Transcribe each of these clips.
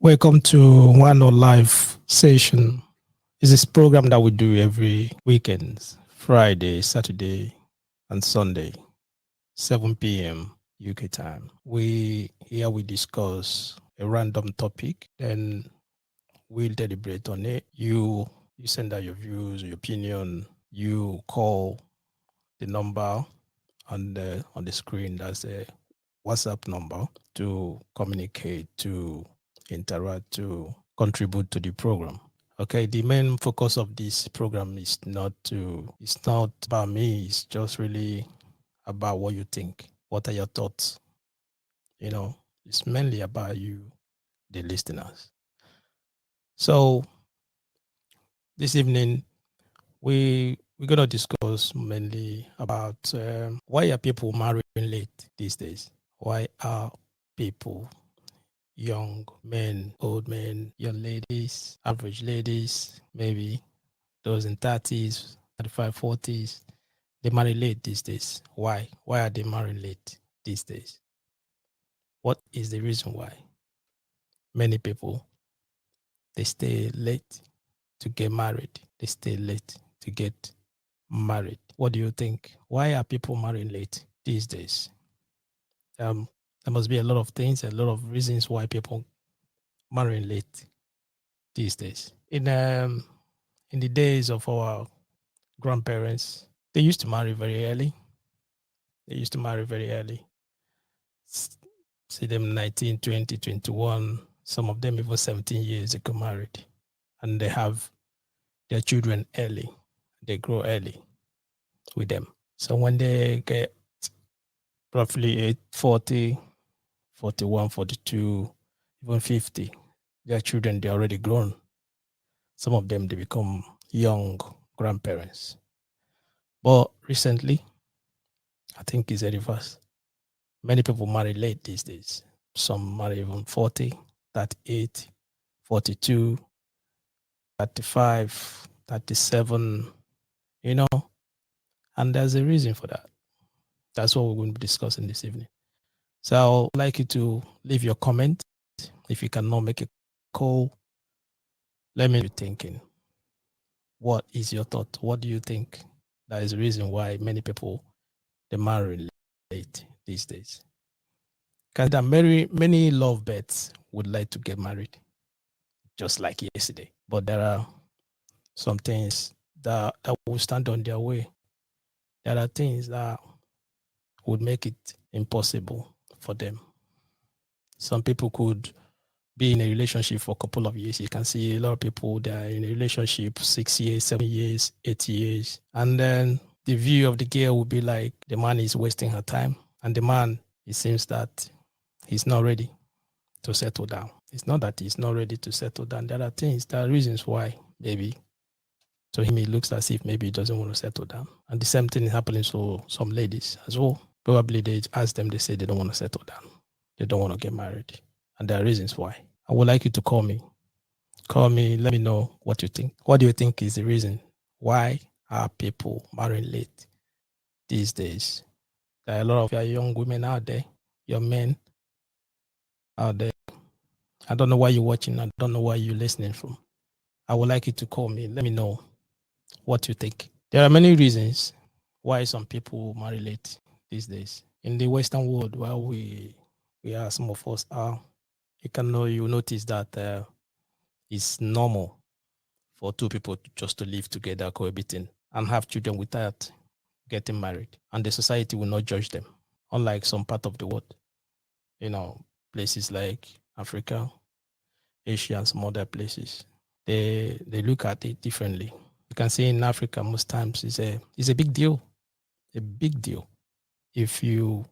Welcome to One on Live session. It's this program that we do every weekends, Friday, Saturday, and Sunday, 7 p.m. UK time. We discuss a random topic, then we'll deliberate on it. You send out your views, your opinion. You call the number on the screen. That's a WhatsApp number to communicate, to interact, to contribute to the program. Okay, the main focus of this program is not about me, it's just really about what you think. What are your thoughts? It's mainly about you, the listeners. So this evening we're gonna discuss mainly about why are people marrying late these days? Why are people, young men, old men, young ladies, average ladies, maybe those in 30s, 35, 40s, they marry late these days? Why? Why are they marrying late these days? What is the reason why? Many people, they stay late to get married. They stay late to get married. What do you think? Why are people marrying late these days? There must be a lot of things, a lot of reasons why people marrying late these days. In the days of our grandparents, they used to marry very early. They used to marry very early. See them 19, 20, 21. Some of them even 17 years they got married. And they have their children early. They grow early with them. So when they get roughly 40, 41, 42, even 50, their children, they're already grown. Some of them, they become young grandparents. But recently, I think it's a reverse. Many people marry late these days. Some marry even 40, 38, 42, 35, 37, and there's a reason for that. That's what we're going to be discussing this evening. So I'd like you to leave your comment. If you cannot make a call, let me be thinking. What is your thought? What do you think? That is the reason why many people, they marry late these days. Because there are many lovebirds would like to get married, just like yesterday. But there are some things that will stand on their way. There are things that would make it impossible for them. Some people could be in a relationship for a couple of years. You can see a lot of people that are in a relationship 6 years, 7 years, 8 years. And then the view of the girl would be like the man is wasting her time. And the man, it seems that he's not ready to settle down. It's not that he's not ready to settle down. There are things, there are reasons why maybe to him it looks as if maybe he doesn't want to settle down. And the same thing is happening to some ladies as well. Probably they ask them, they say they don't want to settle down. They don't want to get married. And there are reasons why. I would like you to call me. Call me, let me know what you think. What do you think is the reason? Why are people marrying late these days? There are a lot of young women out there, young men out there. I don't know why you're watching. I don't know why you're listening from. I would like you to call me. Let me know what you think. There are many reasons why some people marry late these days. In the Western world, where we are, some of us are, you notice that it's normal for two people just to live together, cohabiting, and have children without getting married. And the society will not judge them. Unlike some part of the world, places like Africa, Asia, and some other places, they look at it differently. You can see in Africa, most times it's a big deal. A big deal. If you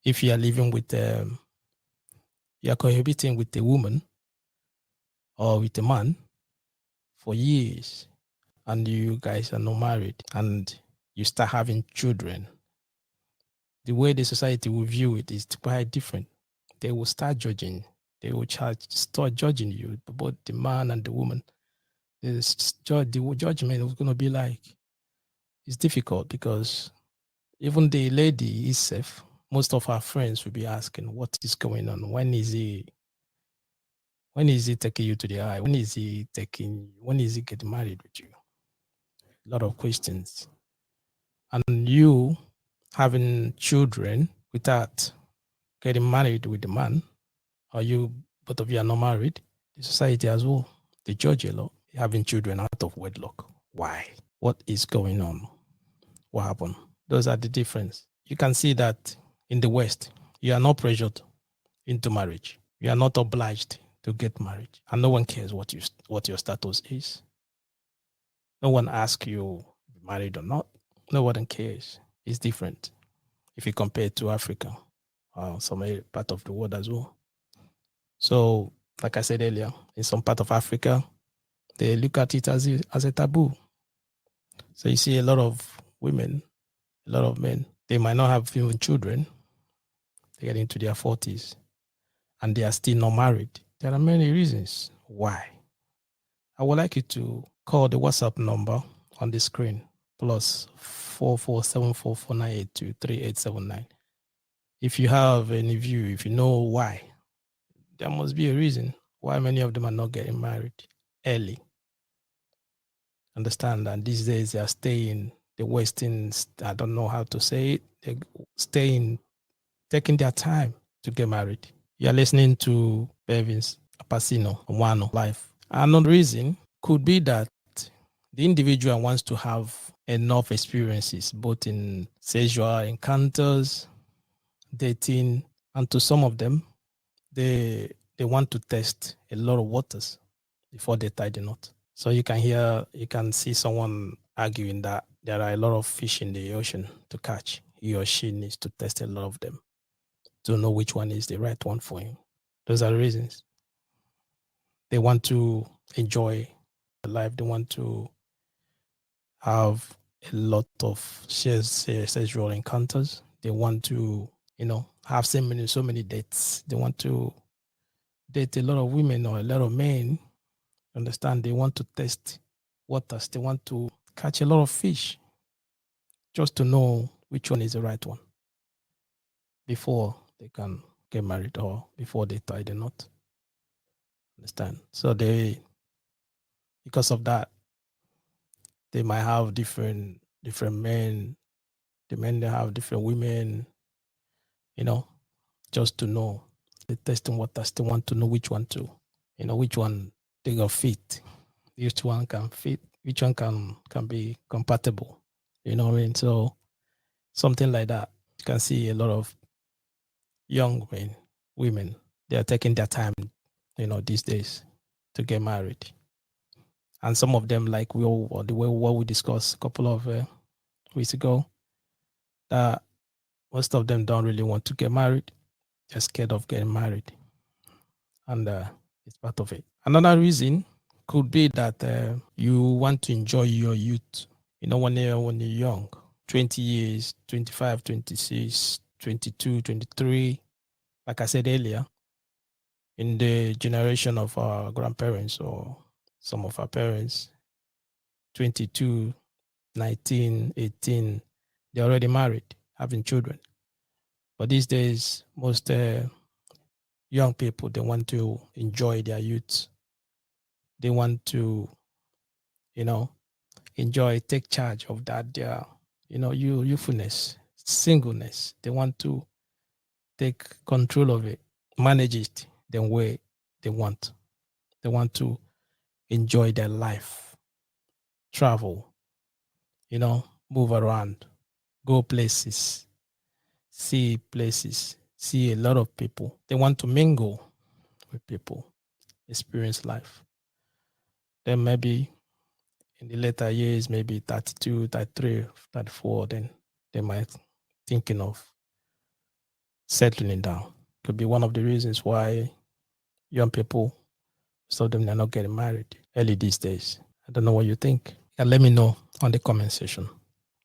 are living with you are cohabiting with a woman or with a man for years and you guys are not married and you start having children, the way the society will view it is quite different. They will start judging. They will start judging you, both the man and the woman. The judgment is going to be like, it's difficult because even the lady itself, most of her friends will be asking, what is going on? When is he When is he taking you to the eye? When is he getting married with you? A lot of questions. And you having children without getting married with the man, or you, both of you are not married, the society as well, they judge you a lot. Having children out of wedlock. Why? What is going on? What happened? Those are the difference. You can see that in the West, you are not pressured into marriage. You are not obliged to get married, and no one cares what your status is. No one asks you if you're married or not. No one cares. It's different if you compare it to Africa or some part of the world as well. So, like I said earlier, in some part of Africa, they look at it as a taboo. So you see a lot of women, a lot of men, they might not have even children. They get into their 40s and they are still not married. There are many reasons why. I would like you to call the WhatsApp number on the screen, plus 447449823879. If you have any view, if you know why, there must be a reason why many of them are not getting married early. Understand that these days they are staying, the wasting, I don't know how to say it, they're staying, taking their time to get married. You're listening to Bevins Apacino Wano Live. Another reason could be that the individual wants to have enough experiences, both in sexual encounters, dating, and to some of them, they want to test a lot of waters before they tie the knot. So you can see someone arguing that there are a lot of fish in the ocean to catch. He or she needs to test a lot of them to know which one is the right one for him. Those are the reasons. They want to enjoy life. They want to have a lot of sexual encounters. They want to, have so many dates. They want to date a lot of women or a lot of men. Understand? They want to test waters. They want to catch a lot of fish just to know which one is the right one before they can get married or before they tie the knot. Understand? So because of that, they might have different men. The men, they have different women, just to know. They testing waters. They want to know which one to, which one they got fit, which one can fit, which one can be compatible. You know what I mean? So something like that. You can see a lot of young men, women, they are taking their time, these days to get married. And some of them, like what we discussed a couple of weeks ago, that most of them don't really want to get married. They're scared of getting married. And it's part of it. Another reason could be that you want to enjoy your youth. When you're young, 20 years, 25, 26, 22, 23, like I said earlier, in the generation of our grandparents or some of our parents, 22, 19, 18, they're already married, having children. But these days, most young people, they want to enjoy their youth. They want to, enjoy, take charge of that, their, youthfulness, singleness. They want to take control of it, manage it the way they want. They want to enjoy their life, travel, move around, go places, see places, see a lot of people. They want to mingle with people, experience life. Then maybe in the later years, maybe 32, 33, 34, then they might thinking of settling down. Could be one of the reasons why young people, some of them are not getting married early these days. I don't know what you think. And let me know on the comment section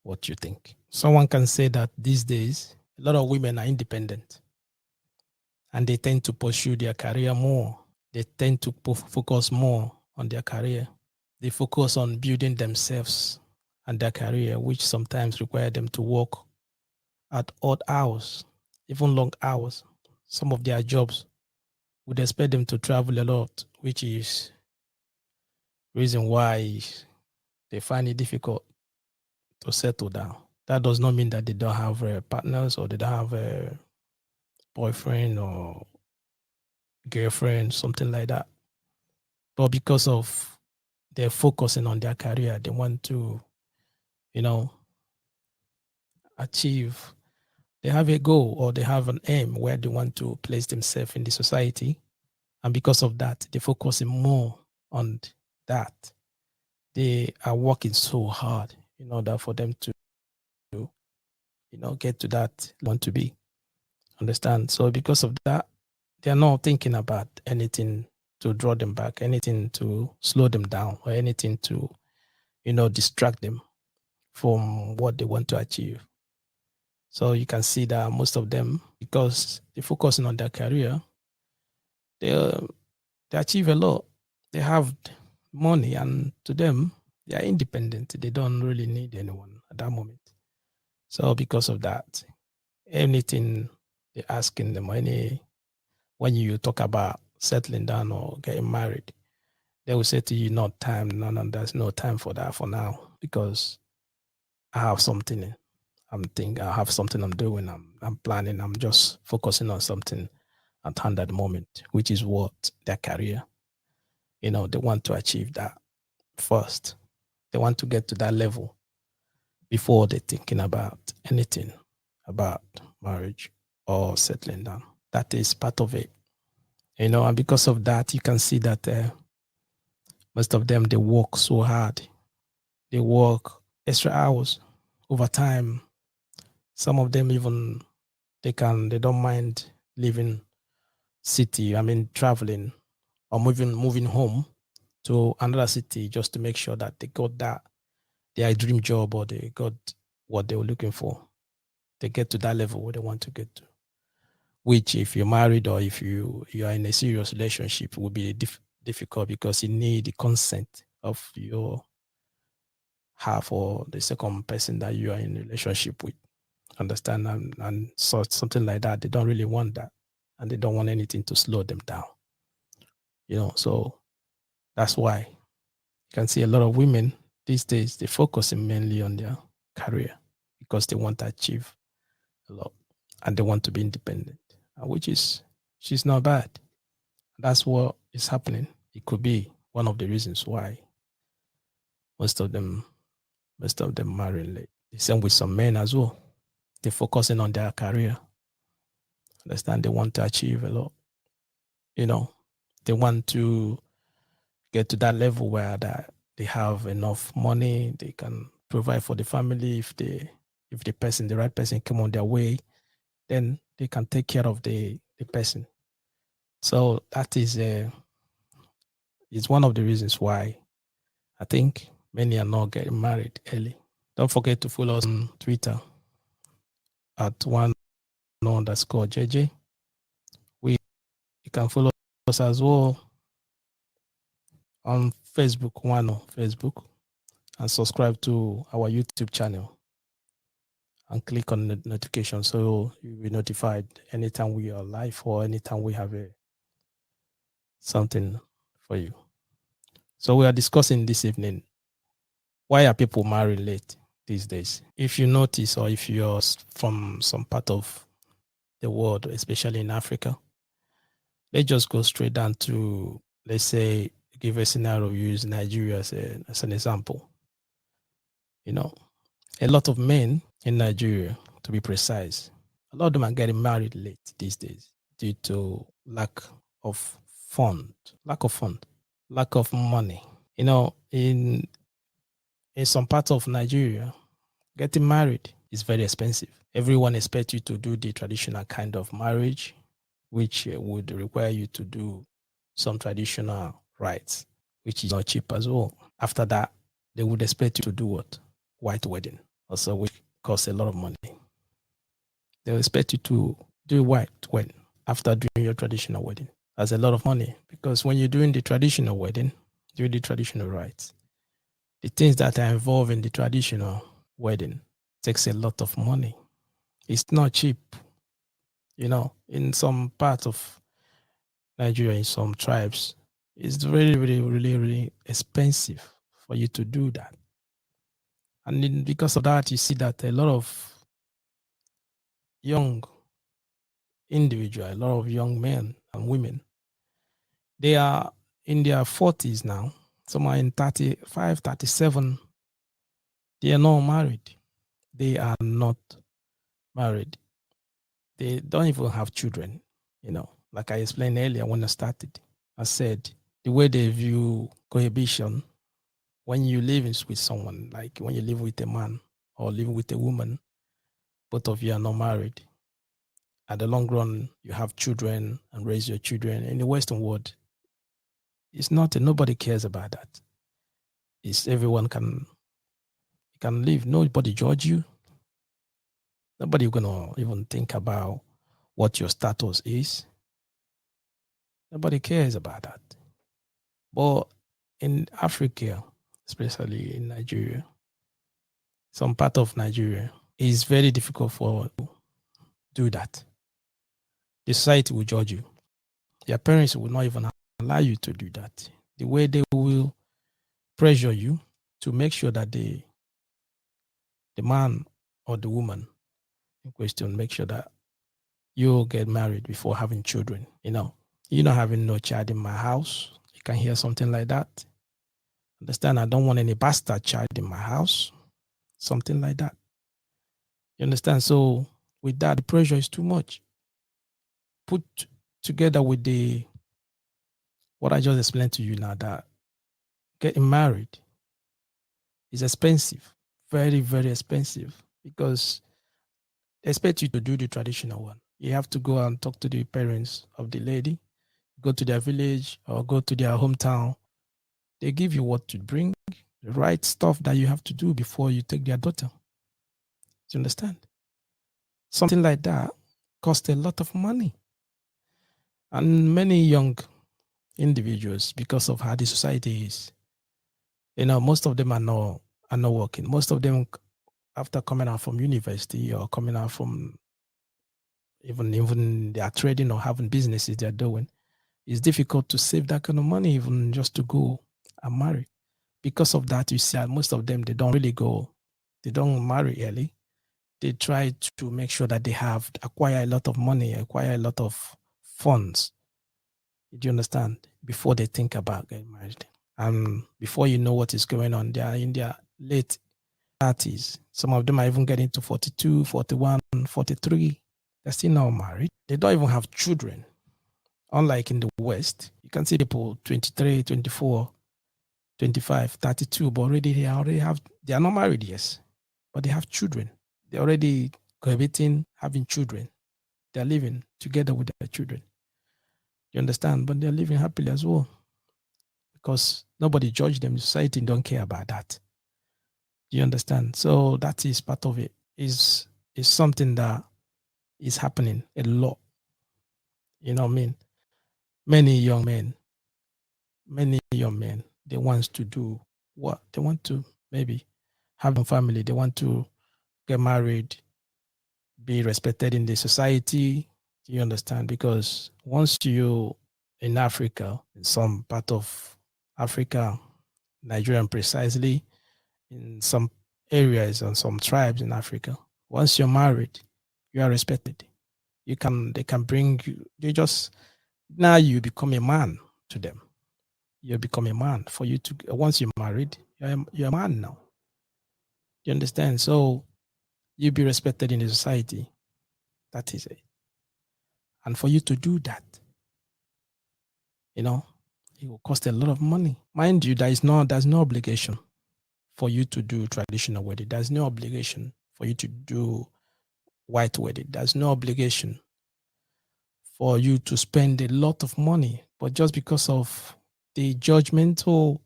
what you think. Someone can say that these days, a lot of women are independent and they tend to pursue their career more. They tend to focus more on their career. They focus on building themselves and their career, which sometimes require them to work at odd hours, even long hours. Some of their jobs would expect them to travel a lot, which is reason why they find it difficult to settle down. That does not mean that they don't have partners or they don't have a boyfriend or girlfriend, something like that. But because of they're focusing on their career, they want to, achieve. They have a goal or they have an aim where they want to place themselves in the society. And because of that, they're focusing more on that. They are working so hard in order for them to, get to that want to be. Understand? So because of that, they are not thinking about anything to draw them back, anything to slow them down, or anything to, distract them from what they want to achieve. So you can see that most of them, because they're focusing on their career, they achieve a lot. They have money, and to them, they are independent. They don't really need anyone at that moment. So because of that, anything they're asking them, when you talk about settling down or getting married, they will say to you, "Not time. No, there's no time for that for now because I have something. I have something I'm doing. I'm planning. I'm just focusing on something at hand at the moment, which is what their career. They want to achieve that first. They want to get to that level before they're thinking about anything about marriage or settling down. That is part of it. And because of that, you can see that most of them, they work so hard. They work extra hours, overtime. Some of them even, they don't mind leaving city, traveling or moving home to another city just to make sure that they got their dream job or they got what they were looking for. They get to that level where they want to get to. Which, if you're married or if you are in a serious relationship, will be difficult because you need the consent of your half or the second person that you are in a relationship with. Understand? And so something like that, they don't really want that, and they don't want anything to slow them down. So that's why you can see a lot of women these days, they're focusing mainly on their career because they want to achieve a lot and they want to be independent, she's not bad. That's what is happening. It could be one of the reasons why most of them marry late. The same with some men as well. They're focusing on their career. Understand? They want to achieve a lot. They want to get to that level where they have enough money, they can provide for the family. If the right person come on their way, then they can take care of the person. So that is one of the reasons why I think many are not getting married early. Don't forget to follow us on Twitter at @1_JJ. You can follow us as well on Facebook, Facebook, and subscribe to our YouTube channel and click on the notification so you'll be notified anytime we are live or anytime we have something for you. So we are discussing this evening, why are people marrying late these days? If you notice, or if you're from some part of the world, especially in Africa, let's just go straight down to, let's say, give a scenario, use Nigeria as an example. A lot of men in Nigeria, to be precise, a lot of them are getting married late these days due to lack of lack of money. In some parts of Nigeria, getting married is very expensive. Everyone expects you to do the traditional kind of marriage, which would require you to do some traditional rites, which is not cheap as well. After that, they would expect you to do what? White wedding, also, which costs a lot of money. They'll expect you to do white wedding after doing your traditional wedding. That's a lot of money, because when you're doing the traditional wedding, doing the traditional rites, the things that are involved in the traditional wedding takes a lot of money. It's not cheap. In some parts of Nigeria in some tribes, it's really, really, really, really expensive for you to do that. And then because of that, you see that a lot of young individuals, a lot of young men and women, they are in their 40s now. Some are in 35, 37. They are not married. They are not married. They don't even have children. Like I explained earlier when I started, I said the way they view cohabitation, when you live with someone, like when you live with a man or live with a woman, both of you are not married. At the long run, you have children and raise your children. In the Western world, it's not, nobody cares about that. It's everyone can live. Nobody judge you. Nobody gonna even think about what your status is. Nobody cares about that. But in Africa, especially in Nigeria, some part of Nigeria, it's very difficult for to do that. The society will judge you. Your parents will not even allow you to do that. The way they will pressure you to make sure that the man or the woman in question make sure that you get married before having children. You're not having no child in my house. You can hear something like that. Understand? I don't want any bastard child in my house. Something like that. You understand? So with that, the pressure is too much. Put together with what I just explained to you now, that getting married is expensive, very, very expensive, because they expect you to do the traditional one. You have to go and talk to the parents of the lady, go to their village or go to their hometown. They give you what to bring, the right stuff that you have to do before you take their daughter. Do you understand? Something like that costs a lot of money. And many young individuals, because of how the society is, most of them are not working. Most of them, after coming out from university or coming out from even they are trading or having businesses they're doing, it's difficult to save that kind of money even just to go and marry. Because of that, you see most of them, they don't really go, they don't marry early. They try to make sure that they have acquire a lot of money, acquire a lot of funds. Do you understand? Before they think about getting married. And before you know what is going on, they are in their late 30s. Some of them are even getting to 42, 41, 43. They're still not married. They don't even have children. Unlike in the West, you can see people 23, 24, 25, 32, but they are not married, yes, but they have children. They're already cohabiting, having children. They're living together with their children. You understand? But they're living happily as well, because nobody judged them. Society don't care about that. You understand? So that is part of it. Is something that is happening a lot. You know what I mean? Many young men, they want to do what? They want to maybe have a family. They want to get married, be respected in the society. You understand? Because once you in Africa, in some part of Africa, Nigeria precisely, in some areas and some tribes in Africa, once you're married, you are respected. They can bring you, now you become a man to them. You become a man. For you to, once you're married, you're a man now. You understand? So you be respected in the society. That is it. And for you to do that, it will cost a lot of money. Mind you, there's no obligation for you to do traditional wedding. There's no obligation for you to do white wedding. There's no obligation for you to spend a lot of money. But just because of the judgmental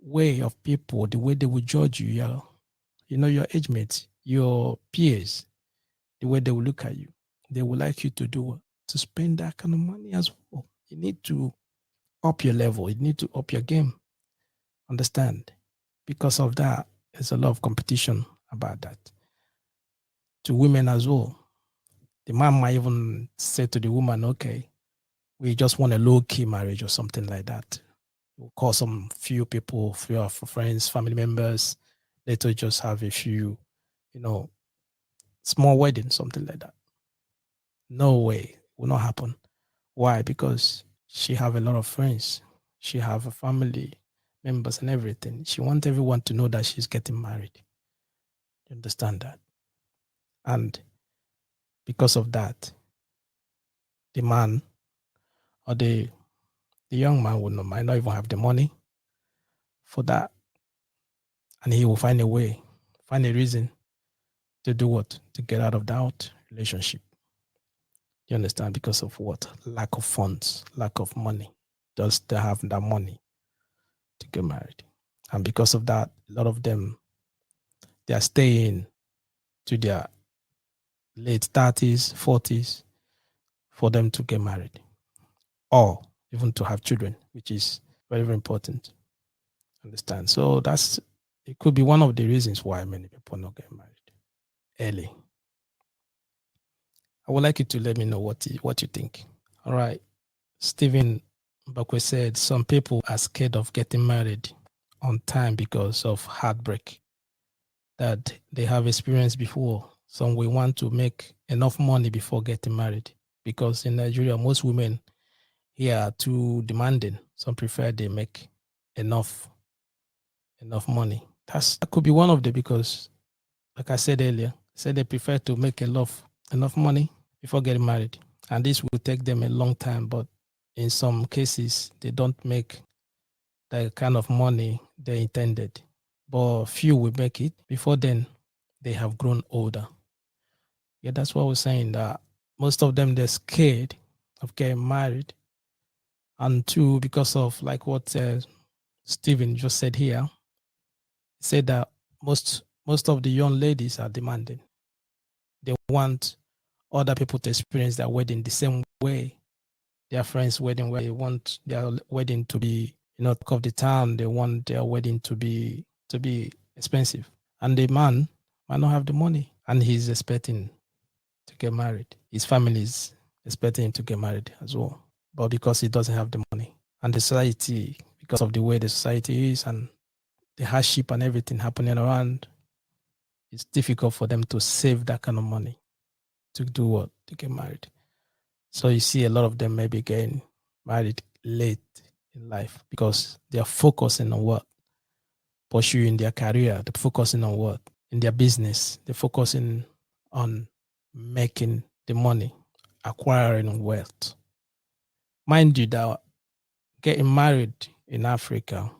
way of people, the way they will judge you, your age mates, your peers, the way they will look at you, they will like you to spend that kind of money as well. You need to up your level. You need to up your game. Understand? Because of that, there's a lot of competition about that. To women as well. The man might even say to the woman, okay, we just want a low-key marriage or something like that. We'll call some few people, few of friends, family members. Later, just have a few, small wedding, something like that. No way, will not happen. Why? Because she have a lot of friends. She have a family members and everything. She wants everyone to know that she's getting married. You understand that? And because of that, the man or the young man might not even have the money for that. And he will find a way, find a reason to do what? To get out of that relationship. You understand? Because of what? Lack of funds, lack of money. Just to have that money to get married. And because of that, a lot of them, they are staying to their late 30s, 40s for them to get married. Or even to have children, which is very, very important. Understand? So it could be one of the reasons why many people not get married early. I would like you to let me know what you think. All right. Stephen Bakwe said some people are scared of getting married on time because of heartbreak that they have experienced before. Some will want to make enough money before getting married because in Nigeria, most women here are too demanding. Some prefer they make enough money. That could be one of the, because like I said earlier, they prefer to make enough money before getting married. And this will take them a long time, but in some cases, they don't make the kind of money they intended. But few will make it. Before then, they have grown older. Yeah, that's what we're saying, that most of them, they're scared of getting married. And two, because of like what Stephen just said here, he said that most of the young ladies are demanding. They want other people to experience their wedding the same way their friends' wedding, where they want their wedding to be, talk of the town. They want their wedding to be expensive. And the man might not have the money, and he's expecting to get married. His family is expecting him to get married as well. But because he doesn't have the money, and the society, because of the way the society is and the hardship and everything happening around, it's difficult for them to save that kind of money to do what? To get married. So you see a lot of them maybe getting married late in life because they are focusing on what? Pursuing their career. They're focusing on what? In their business. They're focusing on making the money, acquiring wealth. Mind you that getting married in Africa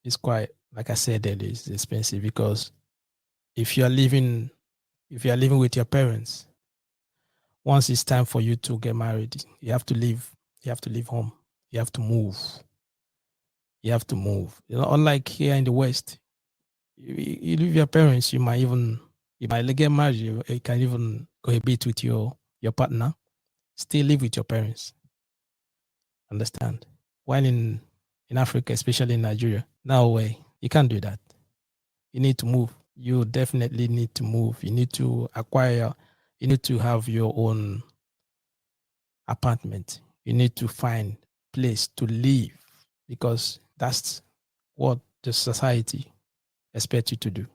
is quite, like I said earlier, it's expensive because if you are living with your parents, once it's time for you to get married, you have to leave. You have to leave home. You have to move. You have to move. Unlike here in the West, you leave your parents, you might get married, you can even cohabit with your partner, still live with your parents. Understand? While in Africa, especially in Nigeria, no way. You can't do that. You need to move. You definitely need to move. You need to have your own apartment. You need to find place to live because that's what the society expects you to do.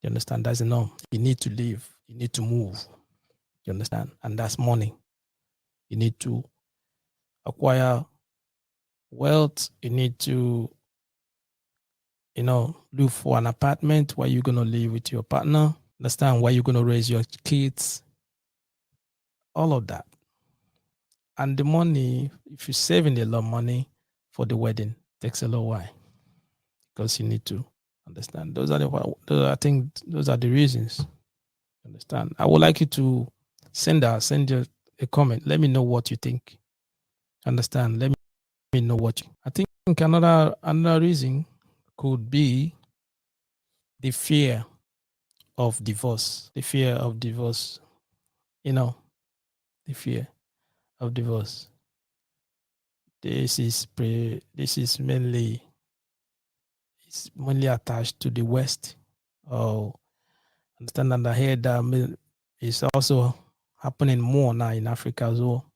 You understand? That's enough. You need to live. You need to move. You understand? And that's money. You need to acquire wealth. You need to, look for an apartment where you're going to live with your partner. Understand where you're going to raise your kids. All of that. And the money, if you're saving a lot of money for the wedding, takes a lot while because you need to understand. I think those are the reasons. Understand? I would like you to send you a comment. Let me know what you think. Understand? Let me know what I think. Another reason could be the fear of divorce. The fear of divorce. The fear of divorce. This is mainly attached to the West. Oh, understand that I heard that is also happening more now in Africa as well.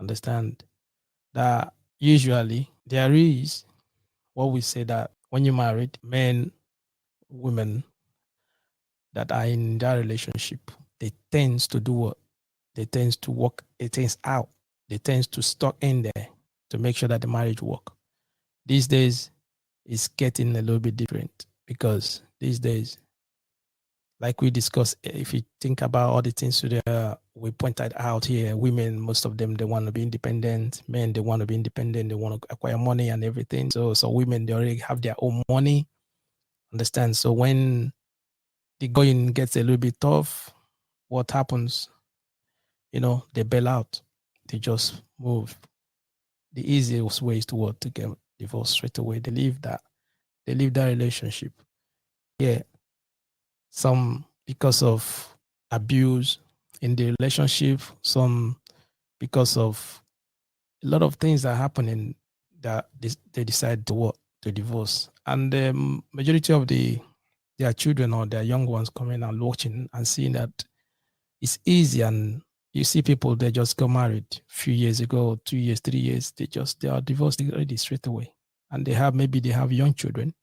Understand that usually there is what we say that when you're married, men, women that are in that relationship, they tends to do what? They tends to work it things out. They tends to stuck in there to make sure that the marriage work. These days it's getting a little bit different because these days, like we discussed, if you think about all the things we pointed out here, women, most of them, they want to be independent. Men, they want to be independent. They want to acquire money and everything. So women, they already have their own money. Understand? So when the going gets a little bit tough, what happens? They bail out. They just move. The easiest way is to get divorced straight away. They leave that relationship. Yeah. Some because of abuse in the relationship, some because of a lot of things that are happening that they decide to divorce. And the majority of their children or their young ones coming and watching and seeing that it's easy, and you see people, they just got married a few years ago, 2 years, 3 years, they are divorced already straight away. And they have young children.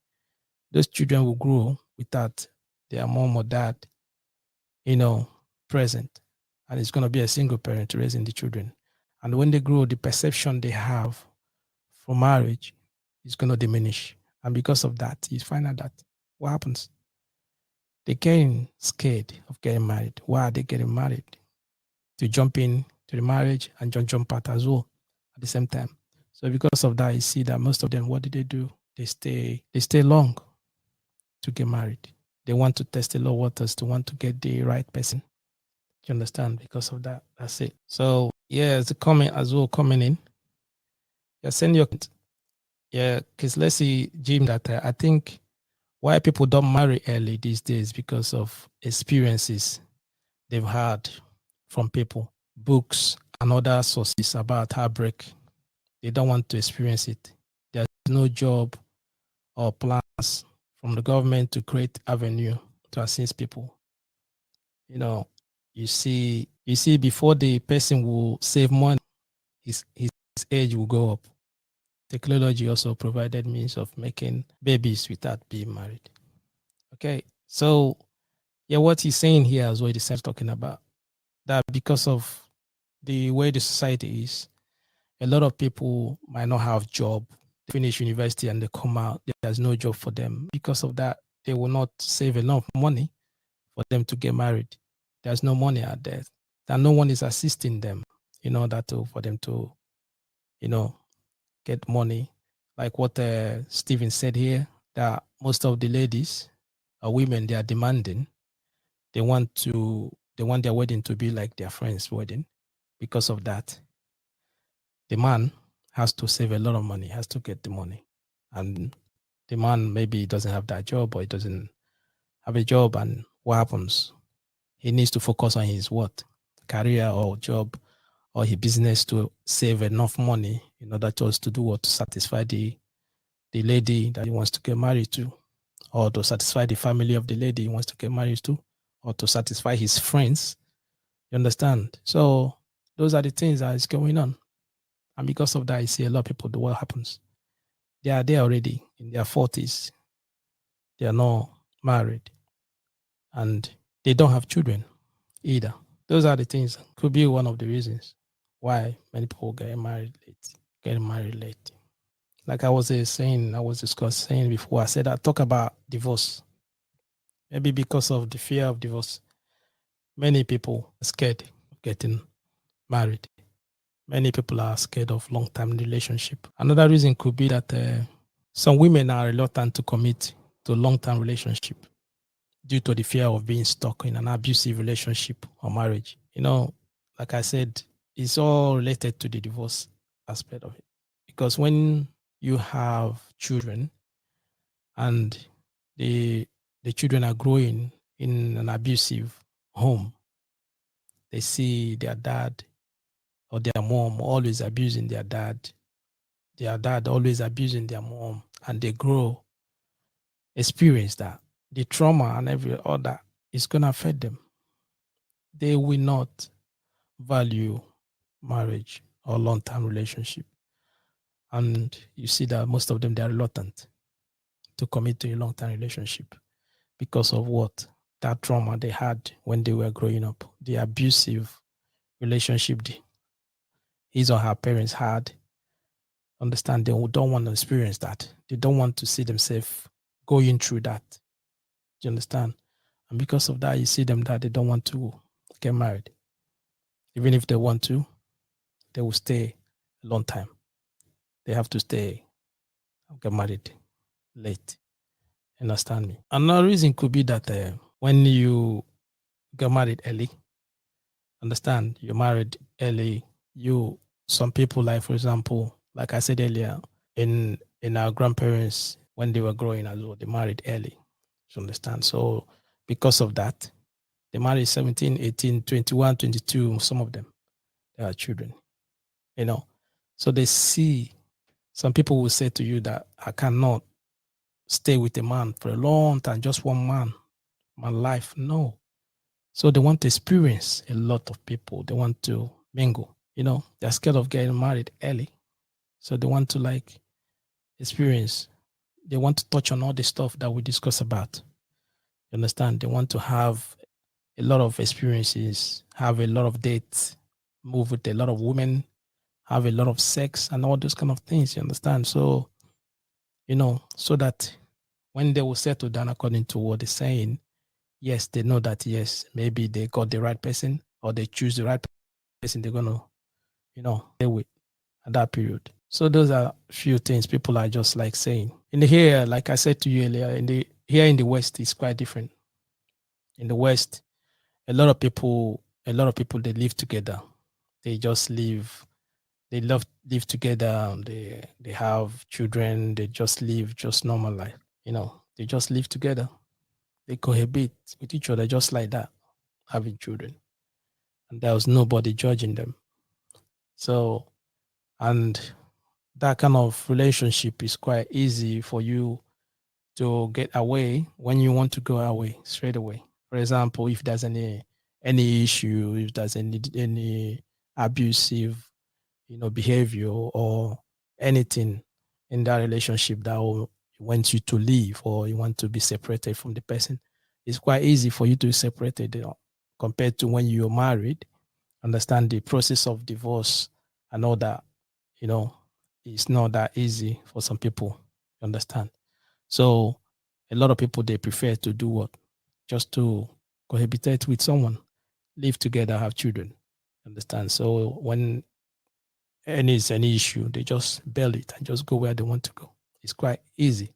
Those children will grow without their mom or dad, present. And it's going to be a single parent raising the children. And when they grow, the perception they have for marriage is going to diminish. And because of that, you find out that what happens? They're getting scared of getting married. Why are they getting married? To jump in to the marriage and jump out as well at the same time. So because of that, you see that most of them, what do? They stay long to get married. They want to test the low waters to want to get the right person. You understand? Because of that, that's it. So yeah, it's a comment as well coming in. Yeah, send your because let's see, Jim, that I think why people don't marry early these days because of experiences they've had from people, books, and other sources about heartbreak. They don't want to experience it. There's no job or plans from the government to create avenue to assist people. You see before the person will save money, his age will go up. Technology also provided means of making babies without being married. Okay, so yeah, what he's saying here is what he's talking about. That because of the way the society is, a lot of people might not have job. They finish university and they come out, there's no job for them. Because of that, they will not save enough money for them to get married. There's no money out there. And no one is assisting them in order for them to, get money. Like what Stephen said here, that most of the ladies or women, they are demanding. They want their wedding to be like their friend's wedding. Because of that, the man has to save a lot of money, has to get the money. And the man maybe doesn't have that job, or he doesn't have a job, and what happens? He needs to focus on his what? Career or job or his business to save enough money in order to do what? To satisfy the lady that he wants to get married to, or to satisfy the family of the lady he wants to get married to, or to satisfy his friends. You understand? So those are the things that is going on. And because of that, I see a lot of people do what happens. They are there already in their 40s. They are not married. And they don't have children either. Those are the things. Could be one of the reasons why many people getting married late. Like I was discussing before, I said I talk about divorce. Maybe because of the fear of divorce, many people are scared of getting married. Many people are scared of long-term relationship. Another reason could be that some women are reluctant to commit to long-term relationship due to the fear of being stuck in an abusive relationship or marriage. Like I said, it's all related to the divorce aspect of it. Because when you have children and the children are growing in an abusive home, they see their dad or their mom always abusing their dad always abusing their mom, and they grow, experience that. The trauma and every other is going to affect them. They will not value marriage or long-term relationship. And you see that most of them, they are reluctant to commit to a long-term relationship because of what? That trauma they had when they were growing up, the abusive relationship his or her parents had. Understand, they don't want to experience that. They don't want to see themselves going through that. Do you understand? And because of that, you see them that they don't want to get married. Even if they want to, they will stay a long time. They have to stay, get married late. Understand me? Another reason could be that when you get married early, understand, you're married early, some people, like for example, like I said earlier, in our grandparents, when they were growing as well, they married early. You understand? So because of that, they married 17, 18, 21, 22, some of them, they are children, you know. So they see, some people will say to you that I cannot stay with a man for a long time, just one man, my life. No. So they want to experience a lot of people. They want to mingle, you know, they're scared of getting married early. So they want to like experience, they want to touch on all the stuff that we discuss about. You understand? They want to have a lot of experiences, have a lot of dates, move with a lot of women, have a lot of sex and all those kind of things. You understand? So, you know, so that when they will settle down according to what they're saying, yes, they know that, yes, maybe they got the right person or they choose the right person they're going to, you know, stay with at that period. So those are few things people are just like saying. In the here, like I said to you earlier, here in the West, it's quite different. In the West, a lot of people they live together. They just live together. They have children. They just live just normal life. You know, they just live together. They cohabit with each other just like that, having children, and there was nobody judging them. So, and that kind of relationship is quite easy for you to get away when you want to go away straight away. For example, if there's any issue, if there's any abusive, you know, behavior or anything in that relationship that will want you to leave or you want to be separated from the person, it's quite easy for you to be separated, you know, compared to when you're married. Understand the process of divorce and all that, you know, it's not that easy for some people. You understand? So a lot of people, they prefer to do what? Just to cohabitate with someone, live together, have children. Understand? So when any issue, they just bail it and just go where they want to go. It's quite easy.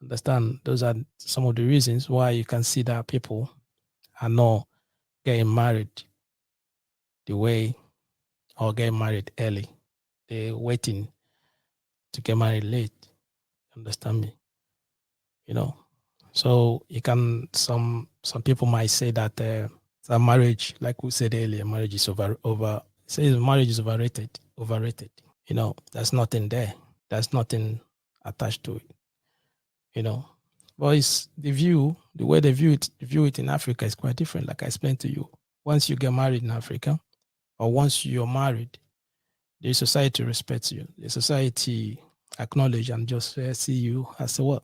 Understand? Those are some of the reasons why you can see that people are not getting married the way, or getting married early. They're waiting to get married late. Understand me? You know. So you can, some people might say that marriage, like we said earlier, marriage is say marriage is overrated. You know, there's nothing there. There's nothing attached to it. You know, but it's the way they view it in Africa is quite different. Like I explained to you, once you get married in Africa, or once you're married, the society respects you. The society acknowledge and just see you as what?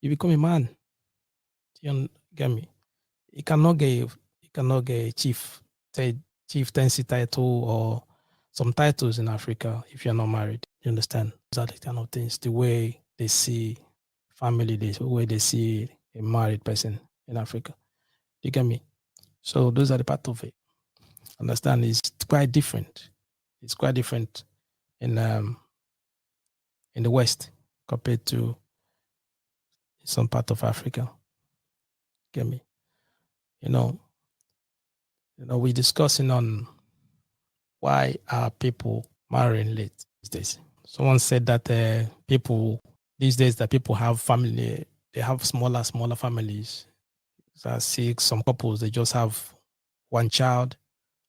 You become a man. You get me? You cannot get a chieftaincy title or some titles in Africa if you're not married. You understand? Those are the kind of things. The way they see family, the way they see a married person in Africa. You get me? So those are the part of it. Understand? It's quite different. It's quite different in the West compared to some part of Africa. Get me? You know, we're discussing on why are people marrying late these days. Someone said that people these days, that people have family, they have smaller families. So I see some couples, they just have one child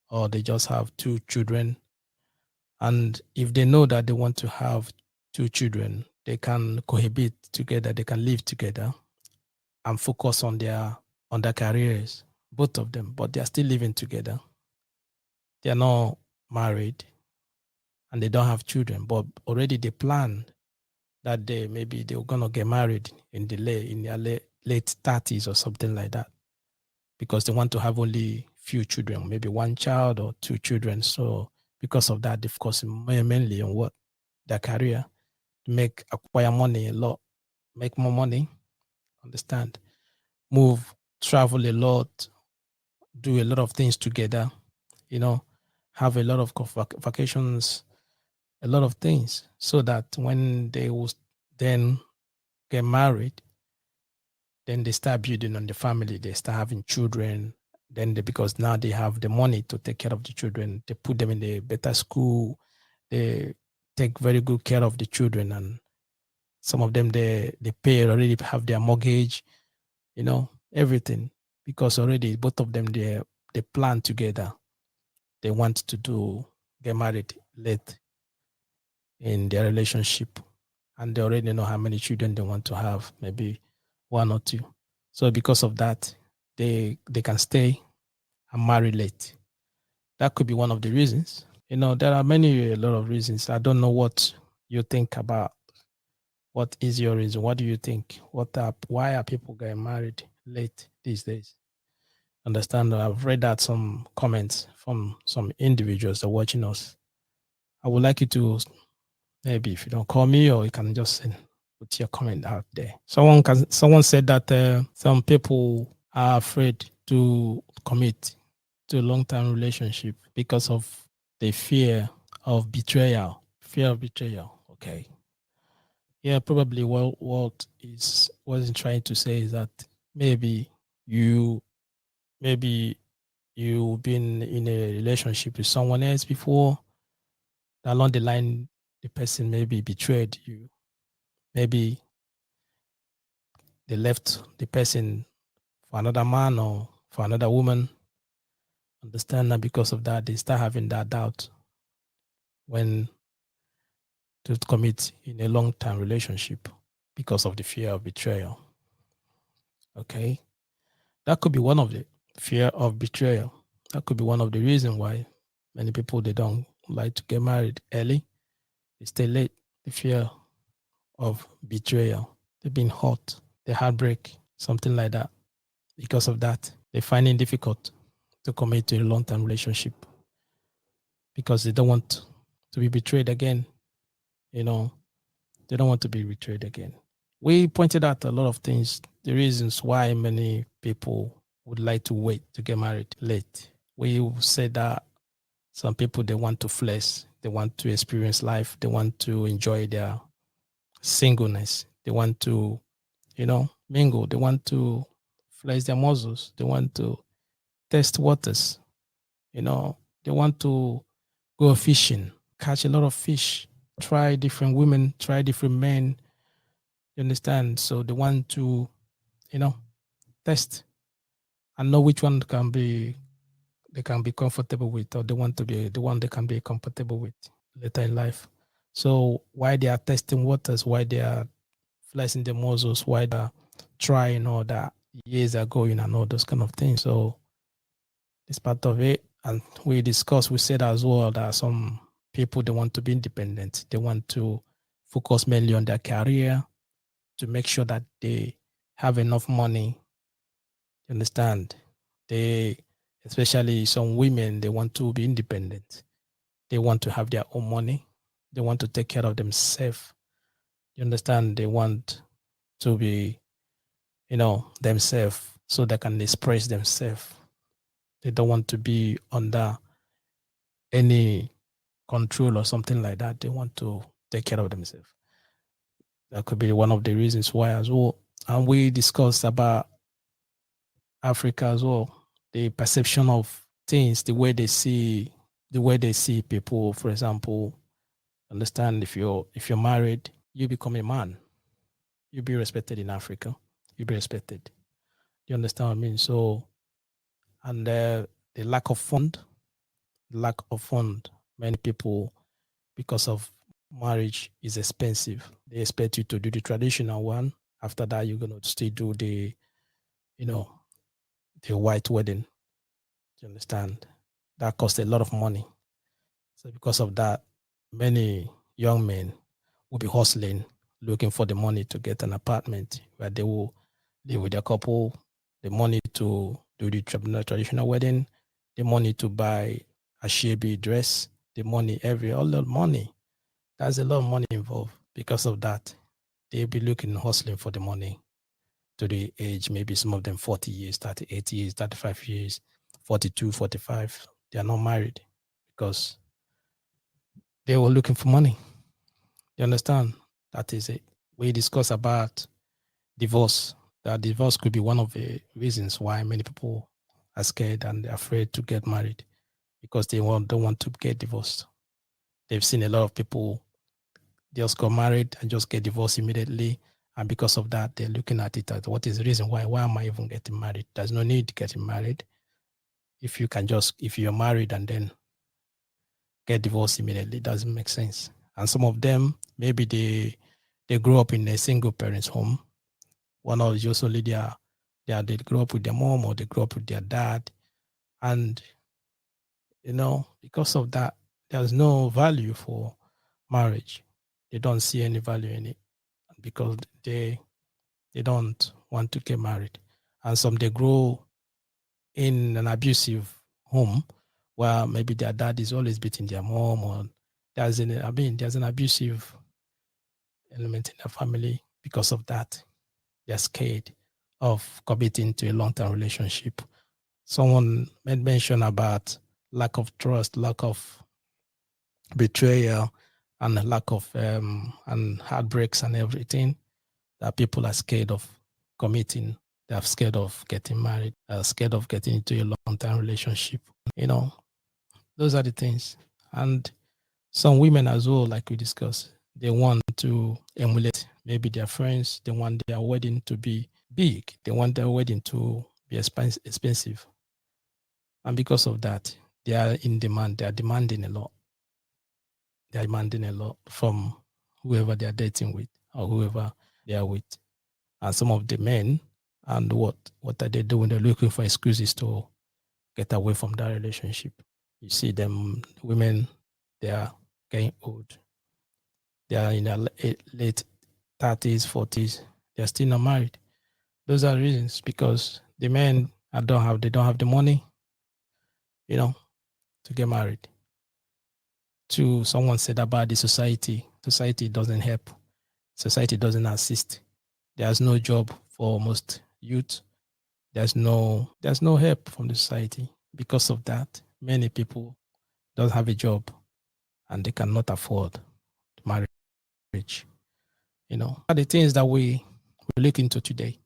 or they just have two children. And if they know that they want to have two children, they can cohabit together, they can live together and focus on their careers, both of them, but they are still living together. They are not married. and they don't have children, but already they plan that maybe they were gonna get married in their late 30s or something like that, because they want to have only few children, maybe one child or two children. So because of that, they focus mainly on what their career, to acquire money a lot, make more money, understand, move, travel a lot, do a lot of things together, have a lot of vacations, a lot of things, so that when they will then get married, then they start building on the family, they start having children. Then because now they have the money to take care of the children, they put them in a better school, they take very good care of the children, and some of them they pay, already have their mortgage, everything, because already both of them they plan together. They want to get married late in their relationship, and they already know how many children they want to have, maybe one or two. So because of that, they can stay and marry late. That could be one of the reasons. There are a lot of reasons. I don't know what you think about. What is your reason? What do you think? Why are people getting married late these days? Understand? I've read out some comments from some individuals that are watching us. I would like you to, maybe if you don't call me, or you can just put your comment out there. Someone said that some people are afraid to commit to a long-term relationship because of the fear of betrayal. Fear of betrayal. Okay. Yeah, probably what he's trying to say is that maybe you've been in a relationship with someone else before. Along the line, the person maybe betrayed you. Maybe they left the person for another man or for another woman. Understand that because of that, they start having that doubt when to commit in a long-term relationship because of the fear of betrayal. Okay. That could be one of the fear of betrayal. That could be one of the reasons why many people, they don't like to get married early. They stay late. The fear of betrayal. They've been hurt. The heartbreak, something like that. Because of that, they find it difficult to commit to a long-term relationship because they don't want to be betrayed again. They don't want to be betrayed again. We pointed out a lot of things, the reasons why many people would like to wait to get married late. We said that some people, they want to flex, they want to experience life, they want to enjoy their singleness, they want to, mingle, they want to flex their muscles, they want to test waters, they want to go fishing, catch a lot of fish, try different women, try different men. You understand? So they want to, test and know which one they can be comfortable with, or they want to be the one they can be comfortable with later in life. So why they are testing waters, why they are flexing the muscles, why they're trying all that, years are going and all those kind of things. So it's part of it. And we said as well that some people, they want to be independent. They want to focus mainly on their career to make sure that they have enough money. You understand? Especially some women, they want to be independent. They want to have their own money. They want to take care of themselves. You understand? They want to be, themselves, so they can express themselves. They don't want to be under any control or something like that. They want to take care of themselves. That could be one of the reasons why as well. And we discussed about Africa as well, the perception of things, the way they see people. For example, understand, if you're married, you become a man, you be respected in Africa. You be respected. You understand what I mean? So, and the lack of fund, many people, because of marriage is expensive, they expect you to do the traditional one. After that, you're going to still do the white wedding. You understand? That costs a lot of money. So because of that, many young men will be hustling, looking for the money to get an apartment where they will live with their couple, the money to do the traditional wedding, the money to buy a shabby dress, the money, all the money. There's a lot of money involved. Because of that, they'll be looking, hustling for the money to the age, maybe some of them 40 years, 38 years, 35 years, 42, 45. They are not married because they were looking for money. You understand? That is it. We discuss about divorce. That divorce could be one of the reasons why many people are scared and afraid to get married because they don't want to get divorced. They've seen a lot of people just got married and just get divorced immediately. And because of that, they're looking at it as what is the reason why? Why am I even getting married? There's no need getting married. If you're married and then get divorced immediately, it doesn't make sense. And some of them, maybe they grew up in a single parent's home. One of just only they grew up with their mom or they grew up with their dad. And, because of that, there's no value for marriage. They don't see any value in it because they don't want to get married. And some they grow in an abusive home where maybe their dad is always beating their mom, or there's an abusive element in the family. Because of that, they're scared of committing to a long-term relationship. Someone made mention about lack of trust, lack of betrayal, and lack of and heartbreaks and everything, that people are scared of committing. They're scared of getting married, scared of getting into a long-term relationship. Those are the things. And some women as well, like we discussed, they want to emulate maybe their friends. They want their wedding to be big. They want their wedding to be expensive. And because of that, they are in demand. They are demanding a lot. They are demanding a lot from whoever they are dating with or whoever they are with. And some of the men, and what are they doing? They're looking for excuses to get away from that relationship. You see them, women, they are getting old. They are in their late 30s, 40s. They're still not married. Those are reasons, because the men don't have the money, to get married. Someone said about the society. Society doesn't help. Society doesn't assist. There's no job for most youth. There's no help from the society. Because of that, many people don't have a job and they cannot afford marriage. Are the things that we look into today.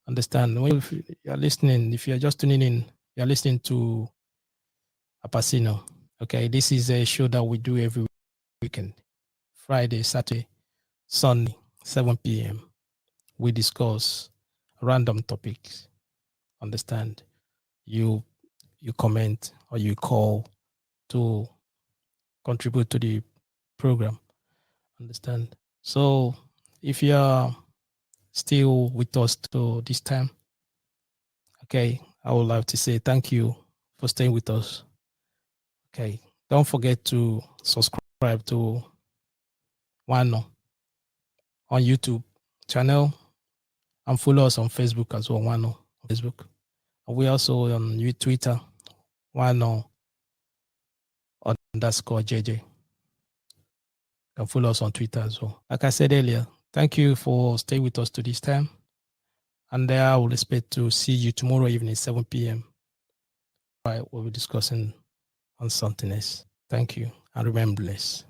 Understand, when you're listening, if you're just tuning in, you're listening to Apacino. Okay, this is a show that we do every weekend, Friday, Saturday, Sunday, 7 p.m. We discuss random topics. Understand, you comment or you call to contribute to the program. Understand? So if you're still with us to this time, okay, I would like to say thank you for staying with us. Okay, don't forget to subscribe to Wano on YouTube channel and follow us on Facebook as well. Wano on Facebook. And we also on Twitter, Wano _JJ. You can follow us on Twitter as well. Like I said earlier, thank you for staying with us to this time. And I will expect to see you tomorrow evening, 7 p.m. We'll be discussing on something else. Thank you and remember blessed.